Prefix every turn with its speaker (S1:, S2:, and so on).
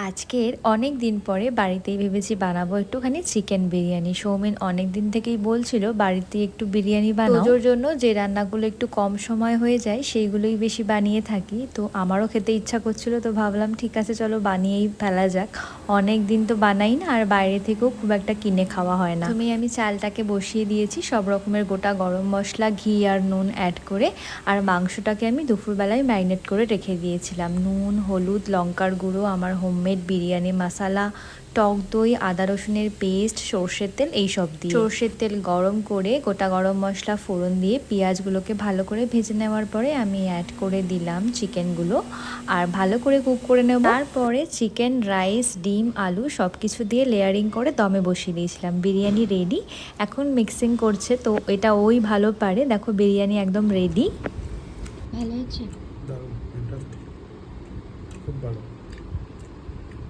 S1: আজকের অনেক দিন পরে বাড়িতেই ভেবেছি বানাবো একটুখানি চিকেন বিরিয়ানি। সৌমেন অনেক দিন থেকেই বলছিল বাড়িতে একটু বিরিয়ানি বানাও। তোজোর জন্য যে রান্নাগুলো একটু কম সময় হয়ে যায় সেইগুলোই বেশি বানিয়ে থাকি। তো আমারও খেতে ইচ্ছা করছিল, তো ভাবলাম ঠিক আছে চলো বানিয়েই ফেলা যাক। অনেক দিন তো বানাই না, আর বাইরে থেকেও খুব একটা কিনে খাওয়া হয় না। আমি চালটাকে বসিয়ে দিয়েছি সব রকমের গোটা গরম মশলা, ঘি আর নুন অ্যাড করে। আর মাংসটাকে আমি দুপুরবেলায় ম্যারিনেট করে রেখে দিয়েছিলাম। নুন, হলুদ, লঙ্কার গুঁড়ো, আমার হোমমেড বিরিয়ানি মশলা, টক দই, আদা রসুনের পেস্ট, সর্ষের তেল, এইসব দিয়ে সর্ষের তেল গরম করে গোটা গরম মশলা ফোড়ন দিয়ে পেঁয়াজগুলোকে ভালো করে ভেজে নেওয়ার পরে আমি অ্যাড করে দিলাম চিকেনগুলো আর ভালো করে কুক করে নেব। তারপরে চিকেন, রাইস, ডিম, আলু সব কিছু দিয়ে লেয়ারিং করে দমে বসিয়ে দিয়েছিলাম। বিরিয়ানি রেডি। এখন মিক্সিং করছে, তো এটা ওই ভালো পারে। দেখো বিরিয়ানি একদম রেডি।
S2: ভালো হয়েছে।